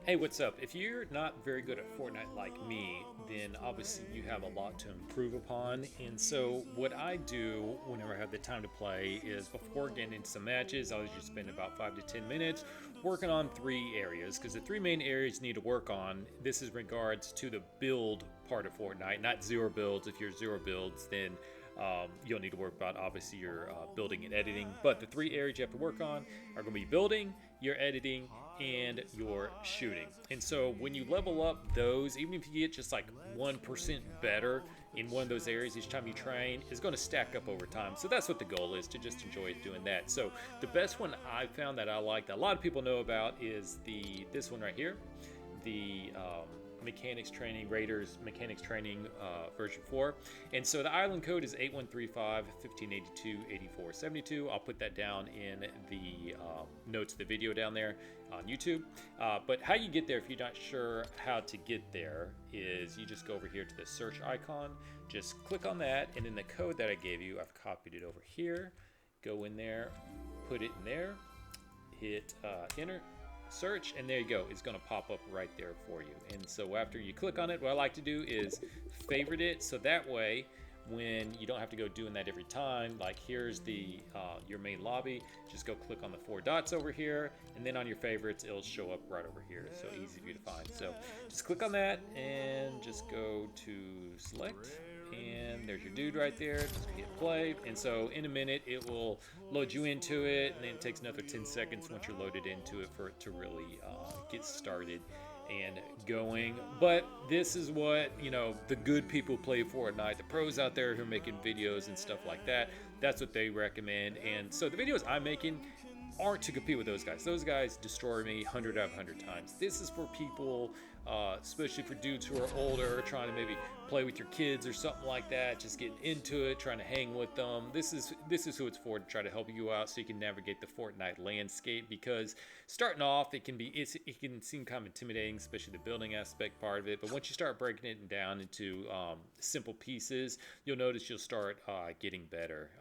Hey, what's up? If you're not very good at Fortnite like me, then obviously you have a lot to improve upon. And so, what I do whenever I have the time to play is before getting into some matches, I usually spend about 5 to 10 minutes working on three areas because the three main areas you need to work on. This is regards to the build part of Fortnite, not zero builds. If you're zero builds, then you don't need to worry about obviously your building and editing. But the three areas you have to work on are going to be building, your editing, and your shooting. And so when you level up those, even if you get just like 1% better in one of those areas each time you train, is going to stack up over time. So that's what the goal is, to just enjoy doing that. So the best one I found that I like that a lot of people know about is this one right here, the mechanics training, Raiders mechanics training version 4. And so the island code is 8135 1582 8472. I'll put that down in the notes of the video down there on YouTube. But how you get there, if you're not sure how to get there, is you just go over here to the search icon, just click on that, and then the code that I gave you, I've copied it over here. Go in there, put it in there, hit enter, search, and there you go. It's going to pop up right there for you. And so after you click on it, what I like to do is favorite it, so that way when you don't have to go doing that every time, like here's the your main lobby, just go click on the four dots over here, and then on your favorites it'll show up right over here, so easy for you to find. So just click on that and just go to select, and there's your dude right there. Just hit play, and so in a minute it will load you into it, and then it takes another 10 seconds once you're loaded into it for it to really get started and going. But this is what, you know, the good people play Fortnite, the pros out there who are making videos and stuff like that, that's what they recommend. And so the videos I'm making aren't to compete with those guys. Those guys destroy me 100 out of 100 times. This is for people, especially for dudes who are older, trying to maybe play with your kids or something like that, just getting into it, trying to hang with them. This is who it's for, to try to help you out so you can navigate the Fortnite landscape. Because starting off, it can seem kind of intimidating, especially the building aspect part of it. But once you start breaking it down into simple pieces, you'll notice you'll start getting better.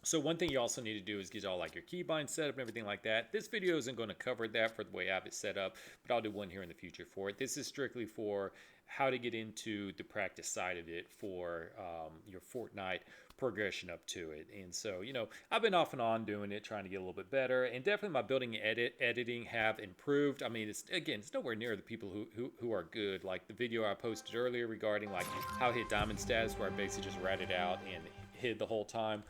So one thing you also need to do is get all like your keybind set up and everything like that. This video isn't going to cover that for the way I have it set up, but I'll do one here in the future for it. This is strictly for how to get into the practice side of it for your Fortnite progression up to it. And so, you know, I've been off and on doing it, trying to get a little bit better, and definitely my building and editing have improved. I mean, it's nowhere near the people who are good. Like the video I posted earlier regarding like how I hit diamond status, where I basically just ratted out and hid the whole time.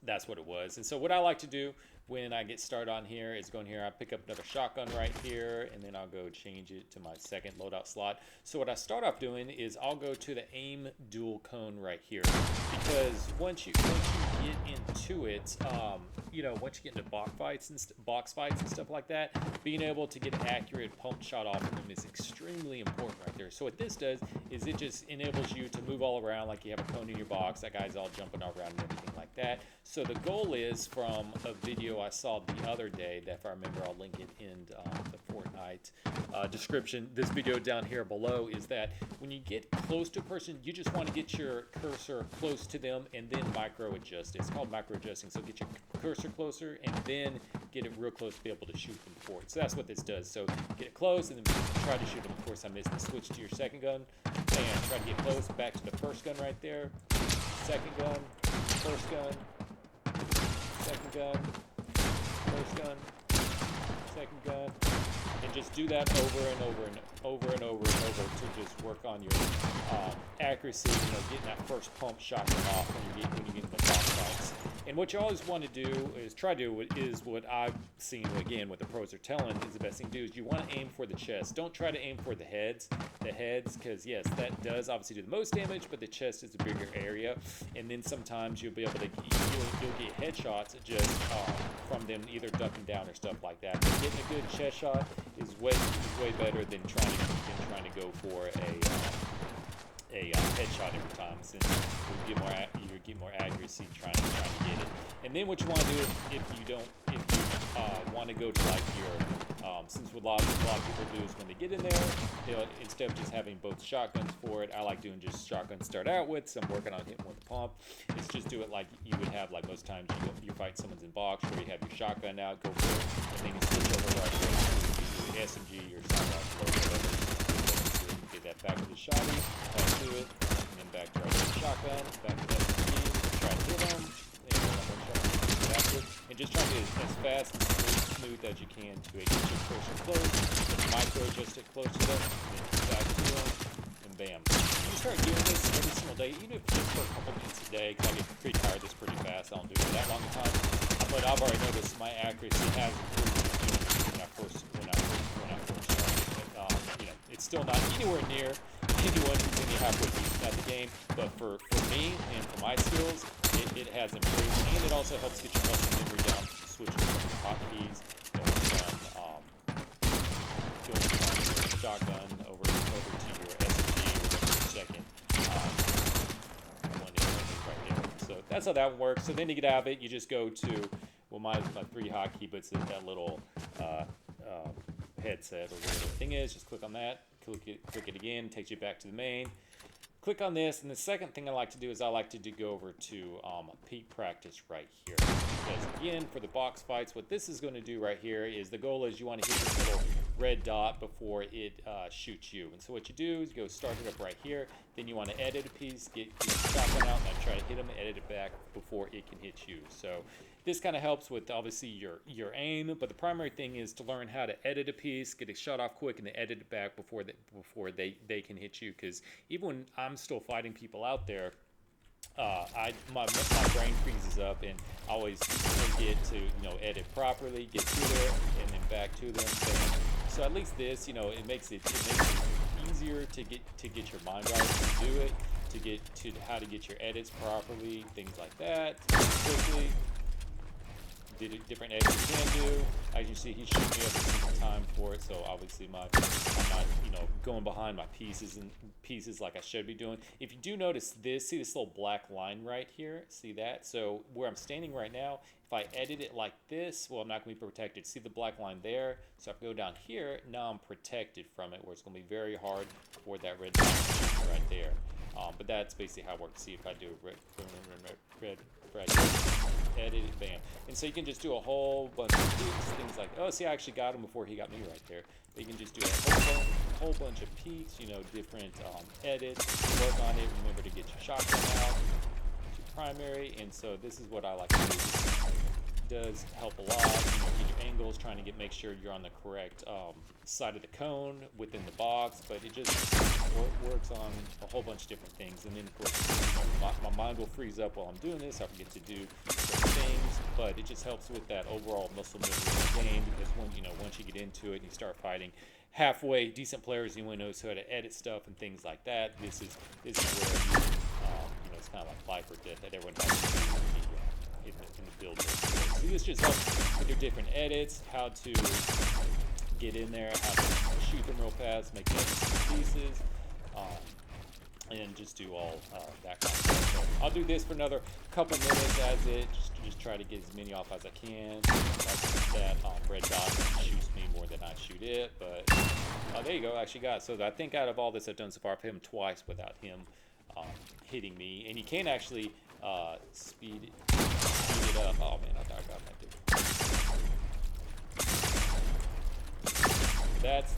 That's what it was. And so what I like to do when I get started on here is go in here, I pick up another shotgun right here, and then I'll go change it to my second loadout slot. So what I start off doing is I'll go to the aim dual cone right here, because once you get into it, you know, once you get into box fights and stuff like that, being able to get an accurate pump shot off of them is extremely important right there. So what this does is it just enables you to move all around like you have a cone in your box. That guy's all jumping all around and everything like that. So the goal is, from a video I saw the other day, that if I remember, I'll link it in the Fortnite description, this video down here below, is that when you get close to a person, you just want to get your cursor close to them and then micro adjust. It's called micro adjusting. So get your cursor closer and then get it real close to be able to shoot them forward. So that's what this does. So get it close and then try to shoot them. Of course I missed. Switch to your second gun and try to get close, back to the first gun right there, second gun, first gun, second gun, first gun, second gun, and just do that over and over and over and over and over to just work on your accuracy, you know, getting that first pump shotgun off when you get in the box fights. And what you always want to do is try to do is what I've seen, again, what the pros are telling is the best thing to do is you want to aim for the chest. Don't try to aim for the heads, because yes, that does obviously do the most damage, but the chest is a bigger area. And then sometimes you'll be able to you'll get headshots just from them either ducking down or stuff like that. But getting a good chest shot is way better than trying to go for a headshot every time, since you get more accuracy trying to get it. And then what you want to do if you want to go to like your since what a lot of people do is when they get in there, instead of just having both shotguns for it, I like doing just shotgun to start out with. So I'm working on hitting with the pump. It's just do it like you would have, like most times you fight someone's in box, where you have your shotgun out, go for it, and then you switch over right there to smooth as you can to get your cursor close, micro adjust it close to them, then back to them, and bam. You start doing this every single day, even if just for a couple minutes a day, because I get pretty tired of this pretty fast. I don't do it that long a time. But I've already noticed my accuracy has improved when I first started. But, you know, it's still not anywhere near anyone who's only halfway decent at the game. But for me and for my skills, it has improved, and it also helps get your muscle memory down, switching from the hotkeys, going from shotgun over to your SMG or your second. One is right there. So that's how that works. So then to get out of it, you just go to, well, my 3 hotkey, but it's that little headset or whatever the thing is. Just click on that, click it again, takes you back to the main. Click on this, and the second thing I like to do is I like to go over to peak practice right here. Because again, for the box fights, what this is going to do right here is the goal is you want to hit this little red dot before it shoots you. And so what you do is you go start it up right here. Then you want to edit a piece, get the shotgun out, and try to hit them, edit it back before it can hit you. So this kind of helps with obviously your aim, but the primary thing is to learn how to edit a piece, get it shot off quick, and then edit it back before they can hit you. Because even when I'm still fighting people out there, my brain freezes up, and I always forget to edit properly, get to there, and then back to them. So at least this, it makes it easier to get your mind right to do it, to get to how to get your edits properly, things like that quickly. Did different edits you can do. As you see, he shoots me every single time for it, so obviously I'm not going behind my pieces like I should be doing. If you do notice this, see this little black line right here? See that? So where I'm standing right now, if I edit it like this, well, I'm not going to be protected. See the black line there? So if I go down here, now I'm protected from it, where it's going to be very hard for that red line to shoot right there. But that's basically how it works. See if I do red edit it, bam. And so you can just do a whole bunch of things like, oh, see, I actually got him before he got me right there. But you can just do a whole bunch of peaks, different edits, work on it. Remember to get your shotgun out, your primary. And so this is what I like to do. It does help a lot. Get your angles, trying to make sure you're on the correct side of the cone within the box. But it just works on a whole bunch of different things. And then, of course, my mind will freeze up while I'm doing this. I forget to do certain things, but it just helps with that overall muscle memory of the game. Because once you get into it and you start fighting halfway decent players, you want to know how to edit stuff and things like that. This is where it's kind of like life or death that everyone has to do in the build. So this just helps with your different edits, how to get in there, how to shoot them real fast, make pieces, and just do all that kind of stuff. So I'll do this for another couple minutes as it, just try to get as many off as I can. That red dot shoots me more than I shoot it, but there you go, I actually got it. So I think out of all this I've done so far, I've hit him twice without him hitting me, and you can actually speed it up. Oh man, I thought I got that dude.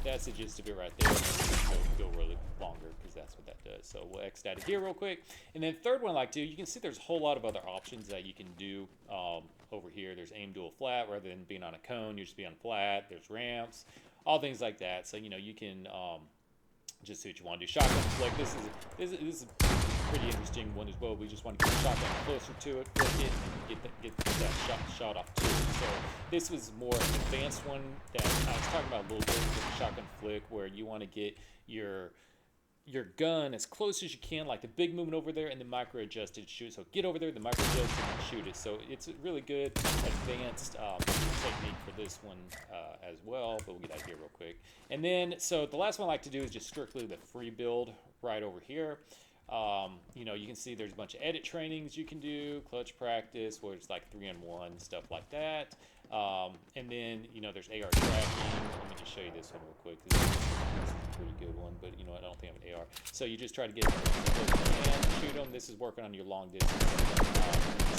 That's the gist of it right there. And go really longer because that's what that does. So we'll exit out of here real quick. And then third one I like to do, you can see there's a whole lot of other options that you can do over here. There's aim dual flat rather than being on a cone. You just be on flat. There's ramps, all things like that. So you can just see what you want to do. Shotgun flick. This is a pretty interesting one as well. We just want to get the shotgun closer to it, flick it, and get that shot off to it. So this was more an advanced one that I was talking about a little bit with the shotgun flick, where you want to get your gun as close as you can, like the big movement over there, and the micro adjusted shoot. So get over there, the micro adjusted, and shoot it. So it's a really good advanced technique for this one as well. But we'll get out of here real quick. And then, so the last one I like to do is just strictly the free build right over here. You can see there's a bunch of edit trainings you can do, clutch practice, where it's like 3-on-1, stuff like that. And then, there's AR tracking. Let me just show you this one real quick. This is a pretty good one, but I don't think I have an AR. So you just try to get and shoot them. This is working on your long distance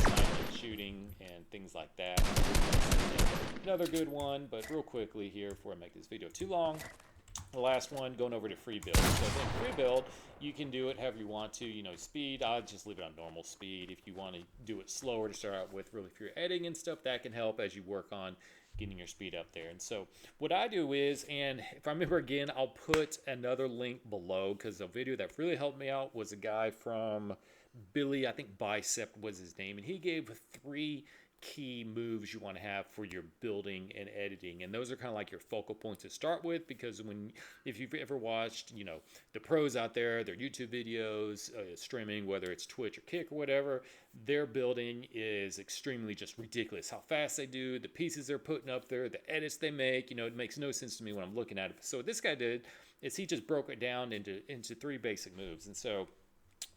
sniping, shooting, and things like that. Another good one, but real quickly here before I make this video too long. The last one, going over to Freebuild. So then Freebuild, you can do it however you want to. Speed, I'll just leave it on normal speed. If you want to do it slower to start out with, really, if you're editing and stuff, that can help as you work on getting your speed up there. And so what I do is, and if I remember again, I'll put another link below, because a video that really helped me out was a guy from Billy, I think Bicep was his name, and he gave 3 key moves you want to have for your building and editing, and those are kind of like your focal points to start with, because if you've ever watched the pros out there, their YouTube videos, streaming, whether it's Twitch or Kick or whatever, their building is extremely just ridiculous how fast they do, the pieces they're putting up there, the edits they make. It makes no sense to me when I'm looking at it. So what this guy did is he just broke it down into 3 basic moves. And so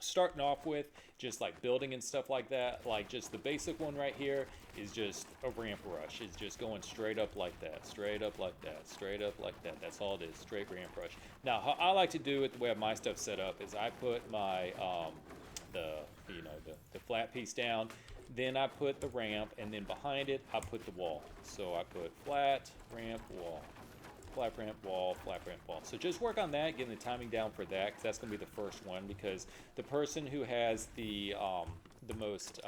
starting off with just like building and stuff like that, like just the basic one right here is just a ramp rush. It's just going straight up like that, straight up like that, straight up like that. That's all it is, straight ramp rush. Now how I like to do it, the way my stuff set up, is I put my the flat piece down, then I put the ramp, and then behind it I put the wall. So I put flat ramp wall, flat ramp wall, flat ramp wall. So just work on that, getting the timing down for that, because that's going to be the first one, because the person who has the most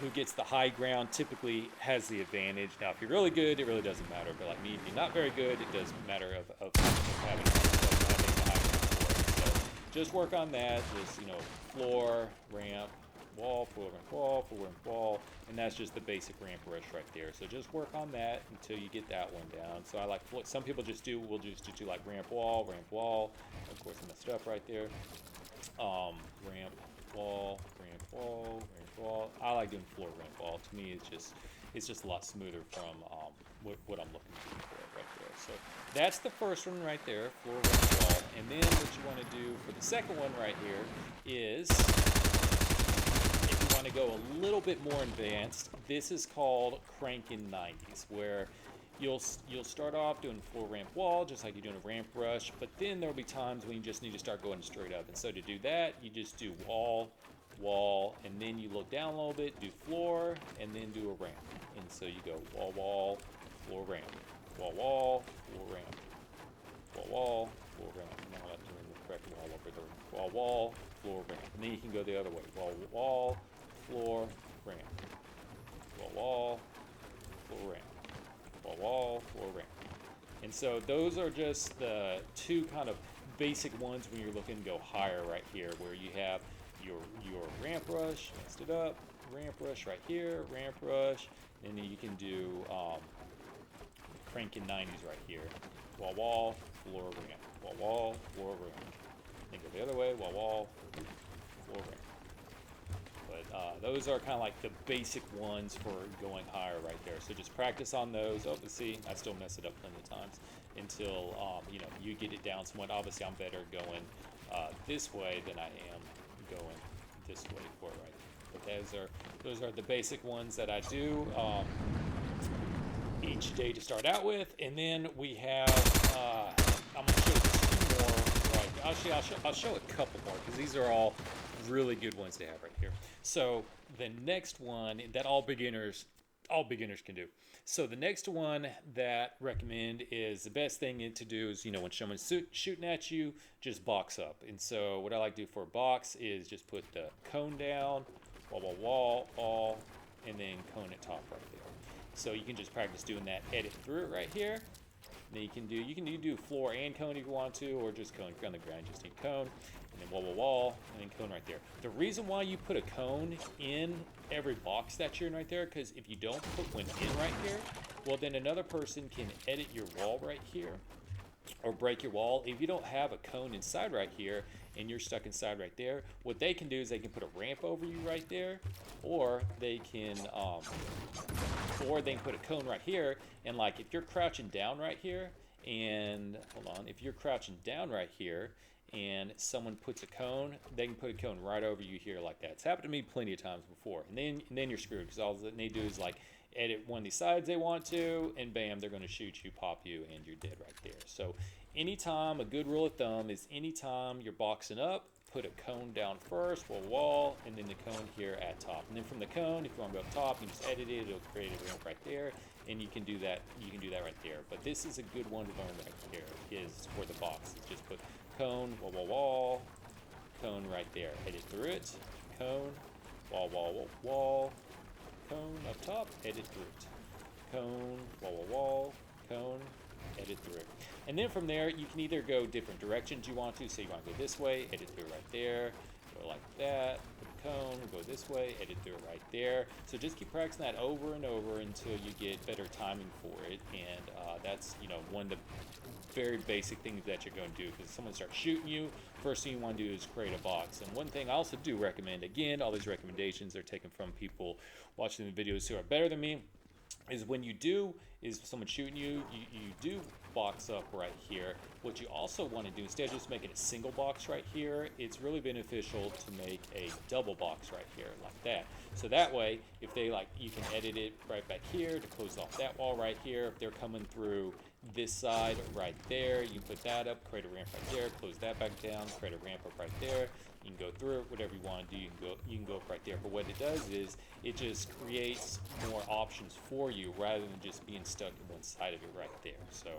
who gets the high ground typically has the advantage. Now if you're really good, it really doesn't matter, but like me, if you're not very good, it does matter of having the high ground for it. So just work on that. Just floor, ramp, wall, floor, ramp, wall, floor, ramp, wall, and that's just the basic ramp rush right there. So just work on that until you get that one down. So I like, some people will just do like ramp wall, of course I messed up right there, ramp wall, ramp wall, ramp wall. I like doing floor ramp wall. To me, it's just a lot smoother from what I'm looking for right there. So that's the first one right there, floor ramp wall. And then what you want to do for the second one right here is, want to go a little bit more advanced, this is called Crankin 90s, where you'll start off doing floor ramp wall just like you're doing a ramp rush, but then there'll be times when you just need to start going straight up. And so to do that, you just do wall, and then you look down a little bit, do floor, and then do a ramp. And so you go wall, floor ramp, wall, floor ramp, wall, floor ramp. Now I'm doing the correct wall over there. Wall, floor ramp. And then you can go the other way. Wall, floor, ramp. Wall, floor ramp. Wall, floor ramp. And so those are just the 2 kind of basic ones when you're looking to go higher right here, where you have your ramp rush, mixed it up, ramp rush right here, ramp rush, and then you can do Crankin 90s right here. Wall, floor ramp. Wall, floor ramp. Then go the other way, wall, floor ramp. But those are kind of like the basic ones for going higher right there. So just practice on those. Oh, see, I still mess it up plenty of times until you get it down somewhat. Obviously, I'm better going this way than I am going this way for it right there. But those are the basic ones that I do each day to start out with. And then we have I'm going to show you 2 more. Right, I'll show a couple more, because these are all really good ones to have right here. So the next one that all beginners can do. So the next one that I recommend is, the best thing to do is, when someone's shooting at you, just box up. And so what I like to do for a box is just put the cone down, wall, and then cone at top right there. So you can just practice doing that, edit through it right here. Then you can do floor and cone if you want to, or just cone. If you're on the ground, just need cone, and then wall, and then cone right there. The reason why you put a cone in every box that you're in right there, because if you don't put one in right here, well, then another person can edit your wall right here, or break your wall. If you don't have a cone inside right here, and you're stuck inside right there, what they can do is they can put a ramp over you right there, or they can put a cone right here, and like if you're crouching down right here, and if you're crouching down right here and someone puts a cone, they can put a cone right over you here like that. It's happened to me plenty of times before, and then you're screwed, because all that they do is like edit one of these sides they want to, and bam, they're going to shoot you, pop you, and you're dead right there. So anytime, a good rule of thumb is anytime you're boxing up, put a cone down first, wall, and then the cone here at top. And then from the cone, if you want to go up top, you just edit it, it'll create a ramp right there, and you can do that right there. But this is a good one to learn right here, is for the boxes. Just put cone, wall, cone right there. Edit through it, cone, wall, cone up top, edit through it. cone, wall, cone, edit through. And then from there, you can either go different directions you want to. So you want to go this way, edit through right there, go like that, put the cone, go this way, edit through it right there. So just keep practicing that over and over until you get better timing for it. And that's, you know, one of the very basic things that you're going to do, because if someone starts shooting you, first thing you want to do is create a box. And one thing I also do recommend, again, all these recommendations are taken from people watching the videos who are better than me, is when you do, is someone shooting you, you do box up right here. What you also want to do, instead of just making a single box right here, it's really beneficial to make a double box right here like that. So that way, if they like, you can edit it right back here to close off that wall right here. If they're coming through this side right there, you can put that up, create a ramp right there, close that back down, create a ramp up right there. You can go through it, whatever you want to do, you can go up right there. But what it does is it just creates more options for you rather than just being stuck in one side of it right there. So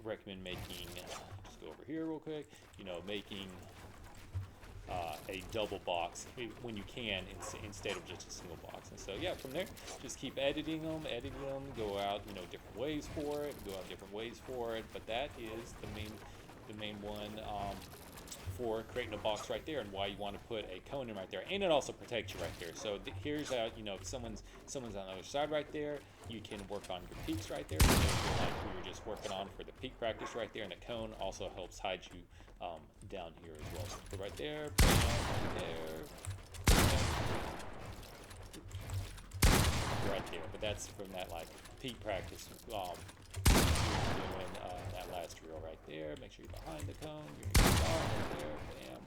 recommend making, just go over here real quick, you know, making a double box when you can instead of just a single box. And so yeah, from there, just keep editing them, go out, you know, different ways for it, but that is the main one for creating a box right there, and why you want to put a cone in right there. And it also protects you right there. So here's how, you know, if someone's on the other side right there, you can work on your peaks right there. So like we were just working on for the peak practice right there, and the cone also helps hide you down here as well. So put right there, right there. But that's from that like peak practice. Doing that last drill right there. Make sure you're behind the cone. You're right there. Bam.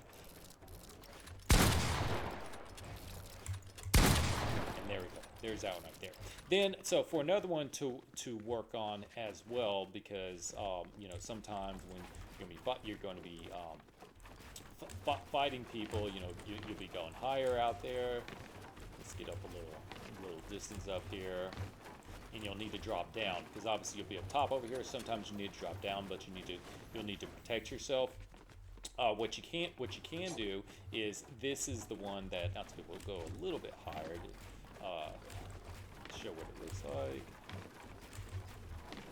And there we go. There's that one right there. Then, so for another one to work on as well, because you know, sometimes when you're going to be fighting people, you know, you'll be going higher out there. Let's get up a little distance up here. And you'll need to drop down, because obviously you'll be up top over here. Sometimes you need to drop down, but you'll need to protect yourself. What you can do is, this is the one that, not to we'll go a little bit higher to show what it looks like.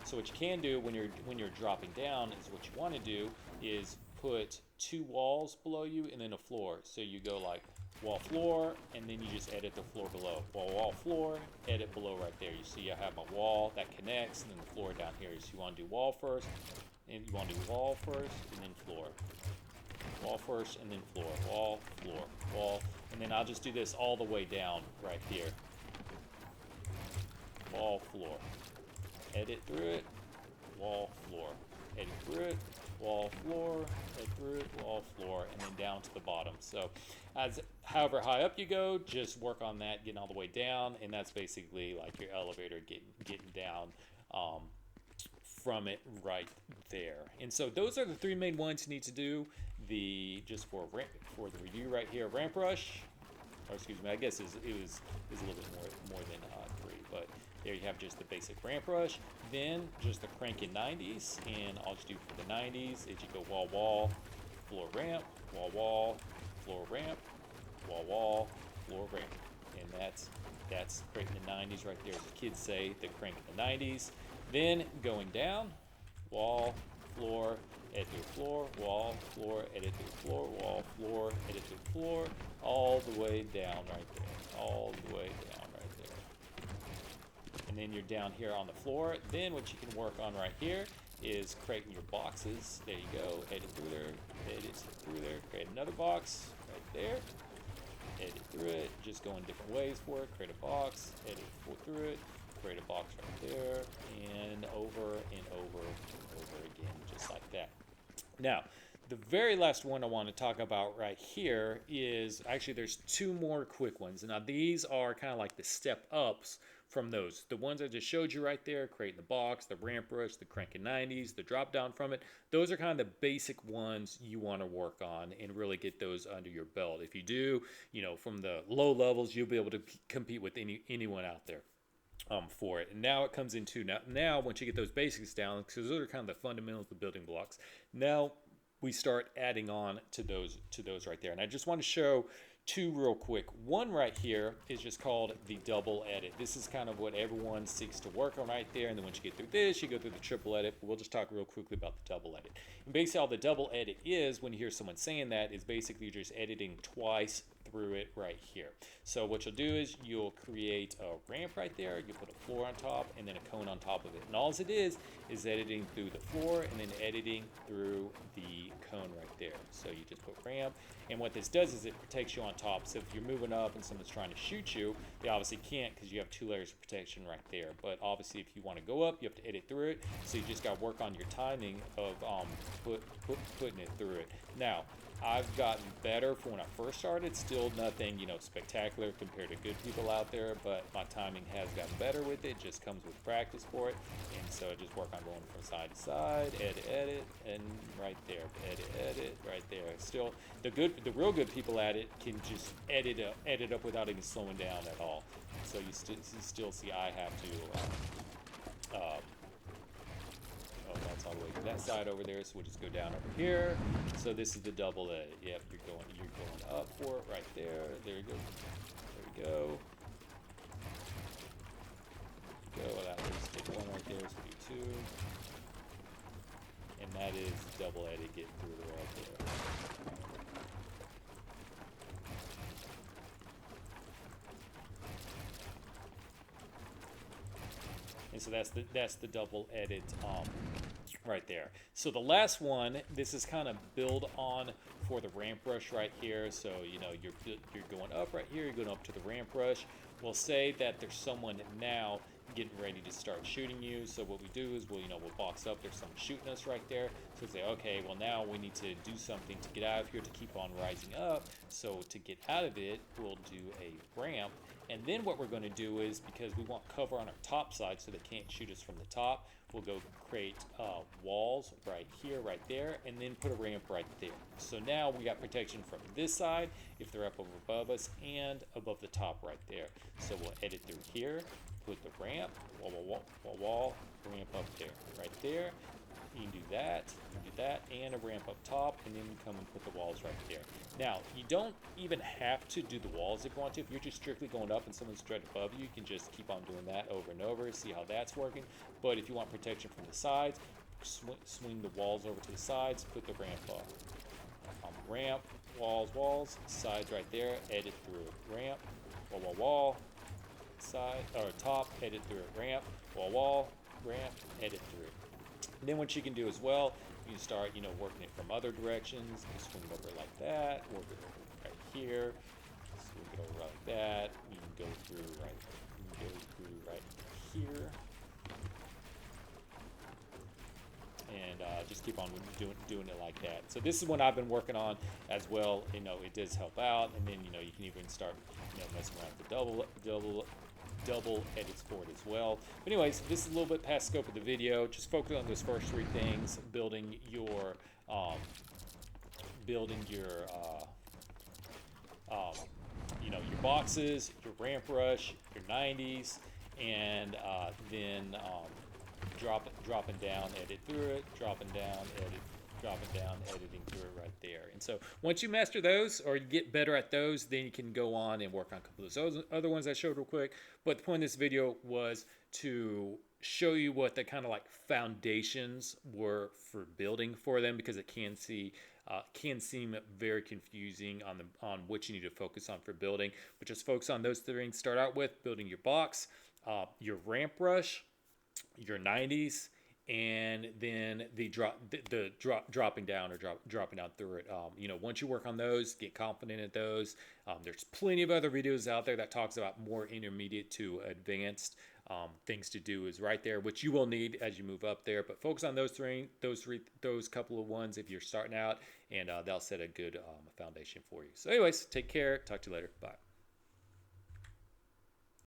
So what you can do when you're dropping down is, what you want to do is put two walls below you and then a floor. So you go like wall, floor, and then you just edit the floor below. Wall, floor, edit below right there. You see I have my wall that connects, and then the floor down here. So you want to do wall first, and you want to do wall first, and then floor. Wall first, and then floor. Wall, floor, wall. And then I'll just do this all the way down right here. Wall, floor. Edit through it, wall, floor. Edit through it, wall, floor, edit through it, wall, floor, and then down to the bottom. So however high up you go, just work on that, getting all the way down, and that's basically like your elevator getting down from it right there. And so those are the three main ones you need to do. Just for the review right here, ramp rush, or excuse me, I guess it was a little bit more than three, but there you have just the basic ramp rush. Then just the Crankin 90s, and all you do for the 90s is you go wall, floor, ramp, wall, floor, ramp, wall, floor, ramp. And that's creating the 90s right there, as the kids say, the Crankin the 90s. Then going down, wall, floor, edit through floor, wall, floor, edit through floor, wall, floor, edit through floor, all the way down right there, all the way down right there. And then you're down here on the floor. Then what you can work on right here is creating your boxes. There you go, edit through there, create another box right there, edit through it, just going different ways for it, create a box, edit through it, create a box right there, and over and over and over again, just like that. Now, the very last one I want to talk about right here is, actually there's two more quick ones. Now these are kind of like the step ups from those. The ones I just showed you right there, creating the box, the ramp rush, the Crankin 90s, the drop down from it. Those are kind of the basic ones you want to work on and really get those under your belt. If you do, you know, from the low levels, you'll be able to compete with anyone out there. For it. And now it comes into, now once you get those basics down, because those are kind of the fundamentals, the building blocks, now we start adding on to those right there. And I just want to show two real quick. One right here is just called the double edit. This is kind of what everyone seeks to work on right there. And then once you get through this, you go through the triple edit. But we'll just talk real quickly about the double edit. And basically all the double edit is, when you hear someone saying that, is basically you're just editing twice through it right here. So what you'll do is you'll create a ramp right there, you put a floor on top, and then a cone on top of it. And all it is editing through the floor and then editing through the cone right there. So you just put ramp, and what this does is it protects you on top. So if you're moving up and someone's trying to shoot you, they obviously can't because you have 2 layers of protection right there. But obviously if you want to go up, you have to edit through it. So you just got to work on your timing of putting it through it. Now, I've gotten better from when I first started. Still nothing, spectacular compared to good people out there, but my timing has gotten better with it. Just comes with practice for it. And so I just work on going from side to side, edit, and right there, edit, right there. Still, the real good people at it can just edit up without even slowing down at all. So you still see I have to. That's all the way to that side over there, so we'll just go down over here. So this is the double edit. Yep, you're going up for it right there. There you go. There we go. That is take one right there, so do 2. And that is double edit, get through it right there. And so that's the double edit right there. So the last one, this is kind of build on for the ramp rush right here. So you're going up right here, you're going up to the ramp rush. We'll say that there's someone now getting ready to start shooting you. So what we do is we'll box up. There's someone shooting us right there. So we say, okay, well now we need to do something to get out of here to keep on rising up. So to get out of it, we'll do a ramp. And then what we're going to do is, because we want cover on our top side so they can't shoot us from the top, we'll go create walls right here, right there, and then put a ramp right there. So now we got protection from this side if they're up over above us and above the top right there. So we'll edit through here, put the ramp, wall, ramp up there, right there. You can do that, and a ramp up top, and then you come and put the walls right there. Now, you don't even have to do the walls if you want to. If you're just strictly going up and someone's straight above you, you can just keep on doing that over and over, see how that's working. But if you want protection from the sides, swing the walls over to the sides, put the ramp up. Ramp, walls, sides right there, edit through it. Ramp, wall, side, or top, edit through it. Ramp, wall, ramp, edit through it. And then what you can do as well, you can start, working it from other directions. You swing it over like that, work it over right here, swing it over like that. You can go through right here, and just keep on doing it like that. So this is what I've been working on as well. It does help out, and then you can even start messing around with the double edits for it as well. But anyways, this is a little bit past scope of the video. Just focus on those first 3 things: building your your boxes, your ramp rush, your 90s, and then dropping down, edit through it, dropping down, editing through it right there. And so once you master those, or you get better at those, then you can go on and work on a couple of those other ones I showed real quick. But the point of this video was to show you what the kind of like foundations were for building for them, because it can seem very confusing on what you need to focus on for building. But just focus on those 3 things. Start out with building your box, your ramp rush, your 90s, and then the dropping down through it. Once you work on those, get confident at those. There's plenty of other videos out there that talks about more intermediate to advanced things to do is right there, which you will need as you move up there. But focus on those couple of ones if you're starting out, and they'll set a good foundation for you. So anyways, take care. Talk to you later. Bye.